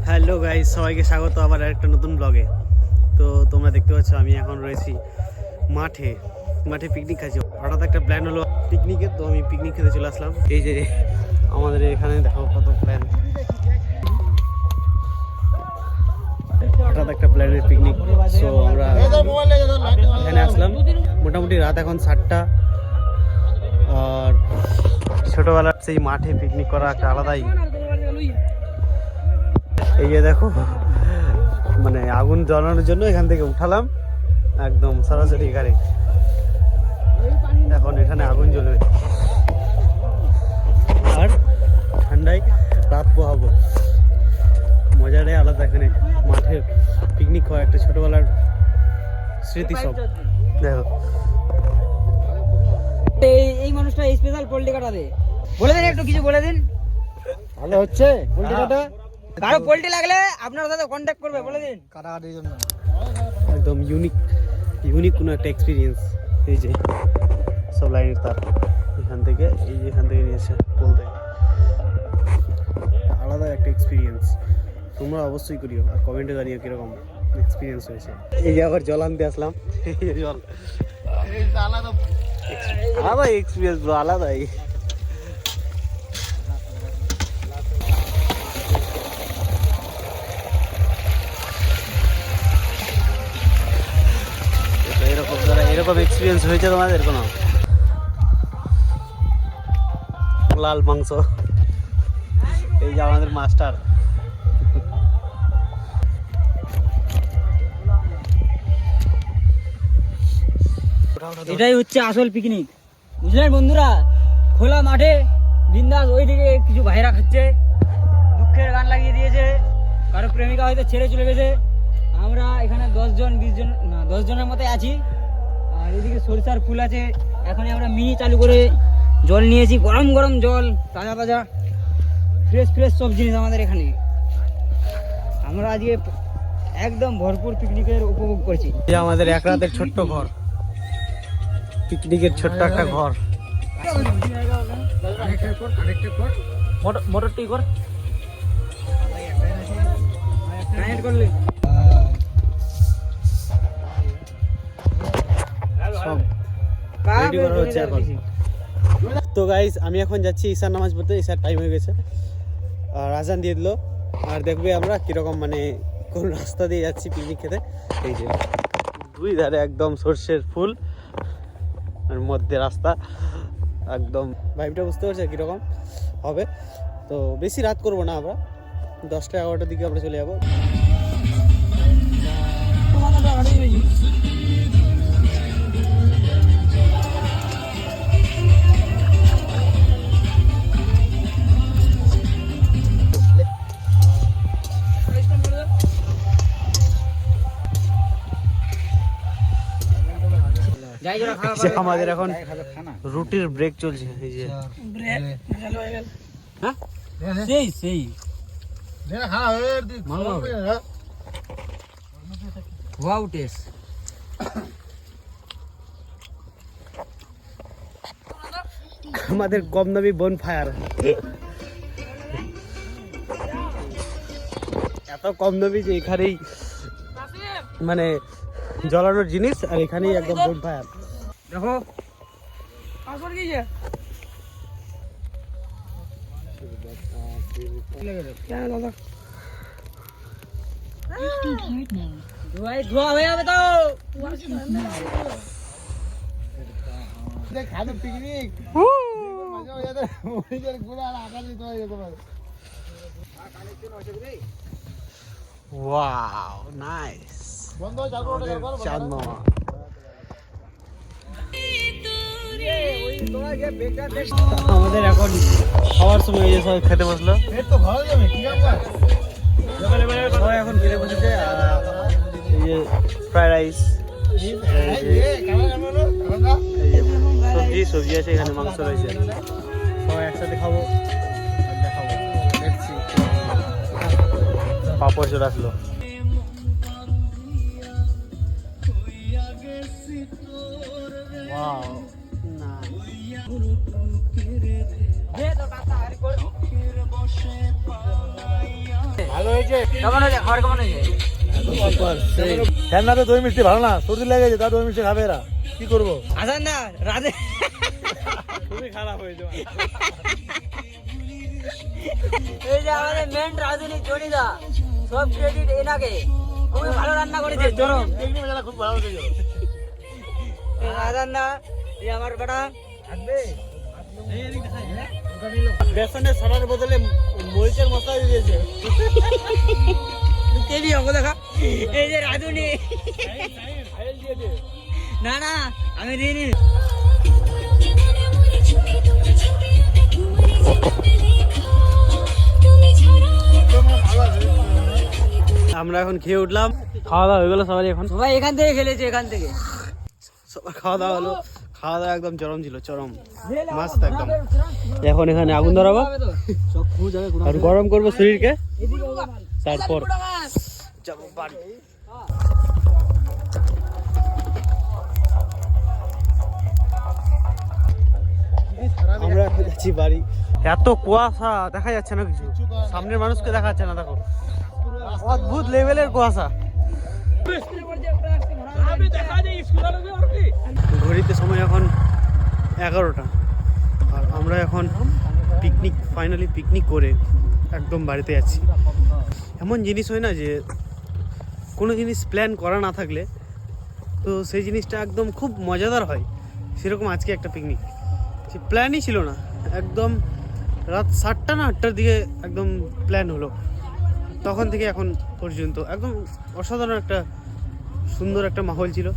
Hello guys, সবাইকে স্বাগত আবার একটা নতুন ব্লগে। তো তোমরা দেখতে পাচ্ছ আমি এখন রয়েছি মাঠে পিকনিক খাচ্ছি। হঠাৎ একটা প্ল্যান হলো পিকনিকের, তো আমি পিকনিক খেতে চলে আসলাম। এই যে আমাদের এখানে দেখো কত প্ল্যান, হঠাৎ একটা প্ল্যানের পিকনিক। সো আমরা এখানে আসলাম, মোটামুটি রাত এখন 7টা। আর ছোটবেলার সেই মাঠে পিকনিক করা একটা আলাদাই। এই যে দেখো, মানে আগুন জ্বালানোর জন্য এখান থেকে উঠালাম একদম সরাসরি গাড়ি। এখন এখানে আগুন জ্বলবে আর ঠান্ডায় রাত পোহাবো। মজাটাই আলাদা। এখানে মাঠের পিকনিক হওয়া একটা ছোটবেলার স্মৃতি সব। দেখো এই মানুষটা স্পেশাল পোল্ট্রি কাটা দে, বলে দিন একটু কিছু বলে দিন। ভালো হচ্ছে পোল্ট্রি কাটা। কারো পোল্ট্রি লাগলে আপনার সাথে কন্ট্যাক্ট করবে, বলে দিন। কাটাকাটির জন্য একদম ইউনিক কোনো একটা এক্সপিরিয়েন্স। এই যে সব লাইনের তার এখান থেকে, এই যে এখান থেকে নিয়েছে বলতে, আলাদা একটা এক্সপিরিয়েন্স। তোমরা অবশ্যই করিও আর কমেন্টে জানিও কীরকম এক্সপিরিয়েন্স হয়েছে। এই যে আবার জল আনতে আসলাম, জল আলাদা এক্সপিরিয়েন্স, আলাদাই। এরকম এক্সপিরিয়েন্স হয়েছে তোমাদের কোনো? লাল মাংস, এই যে আমাদের মাস্টার। এটাই হচ্ছে আসল পিকনিক, বুঝলেন বন্ধুরা? খোলা মাঠে বিন্দাস, ওইদিকে কিছু ভাইরা খাচ্ছে, দুঃখের গান লাগিয়ে দিয়েছে, কারো প্রেমিকা হয়তো ছেড়ে চলে গেছে। আমরা এখানে 10 জনের মতো আছি। আর এদিকে সরিষার ফুল আছে। এখনই আমরা মিনি চালু করে জল নিয়েছি, গরম গরম জল, তাজা তাজা ফ্রেশ সব জিনিস আমাদের এখানে। আমরা আজকে একদম ভরপুর পিকনিকের উপভোগ করছি। এই আমাদের এক রাতের ছোট্ট ঘর, পিকনিকের ছোট্ট একটা ঘর। মোটরটি কর, কানেক্ট করলে সব রেডি করা হচ্ছে এখন। তো গাইস, আমি এখন যাচ্ছি ঈশার নামাজ পড়তে। ঈশার টাইম হয়ে গেছে আর আজান দিয়ে দিল। আর দেখবে আমরা কীরকম, মানে কোন রাস্তা দিয়ে যাচ্ছি পিকনিক খেতে। এই যে দুই ধারে একদম সর্ষের ফুল আর মধ্যে রাস্তা, একদম ভাইবটা বুঝতে পারছি কীরকম হবে। তো বেশি রাত করবো না, আমরা 10টা 11টার দিকে আমরা চলে যাবো। আমাদের এখন রুটির ব্রেক চলছে। এই যে সেই ওয়াও টেস্ট। আমাদের কম দামি বন ফায়ার, এত কম দামি যে এখানেই মানে জ্বলানোর জিনিস, আর এখানেই একদম বন ফায়ার। দেখো ধোয়া হয়ে যাবে তো। Picnic wow nice. চাঁদ মামা আমাদের এখন খাওয়ার সময় এই যে সবাই খেতে বসলো। সবাই এখন খেতে বসেছে। এই যে ফ্রাইড রাইস, সবজি আছে, এখানে মাংস রয়েছে। সবাই একসাথে খাবো, দেখাবো। পাপড় চলে আসলো। Wow nice. ভালো কেমন হয়েছে খাবার, কেমন হয়েছে? ফ্যান না তো দই মিষ্টি ভালো না, সর্দি লেগেছে, তা দই মিষ্টি খাবে এরা, কি করবো? আসান না রাতে খুবই খারাপ হয়েছে। এই যে আমাদের মেন রাঁধুনি জনিদা, সব ক্রেডিট এনাকে, খুবই ভালো রান্না করেছে চরম। খুব ভালো লেগেছে। আসান না এই আমার বেটা বেসনের সারার বদলে মরিচের মশলা দিয়েছে। তেলি অঙ্ক দেখা। এই যে রাঁধুনি, না না আমি দিইনি। আমরা এখন খেয়ে উঠলাম, খাওয়া দাওয়া হয়ে গেলো সবাই। এখন সবাই এখান থেকে খেলেছে, এখান থেকে সবার খাওয়া দাওয়া হলো, খাওয়া দাওয়া একদম চরম ছিল, চরম মাস্ত একদম। এখন এখানে আগুন ধরাবো আর গরম করবো শরীরকে, তারপর যাবো বাড়ি। আমরা এখন যাচ্ছি বাড়ি। এত কুয়াশা, দেখা যাচ্ছে না কিছু, সামনের মানুষকে দেখা যাচ্ছে না। দেখো অদ্ভুত লেভেলের কুয়াশা। ঘড়িতে সময় এখন 11টা, আর আমরা এখন ফাইনালি পিকনিক করে একদম বাড়িতে যাচ্ছি। এমন জিনিস হয় না যে কোনো জিনিস প্ল্যান করা না থাকলে তো সেই জিনিসটা একদম খুব মজাদার হয়। সেরকম আজকে একটা পিকনিক, সে প্ল্যানই ছিল না, একদম রাত 7টা না 8টার দিকে একদম প্ল্যান হলো। তখন থেকে এখন পর্যন্ত একদম অসাধারণ একটা সুন্দর একটা মাহল ছিল।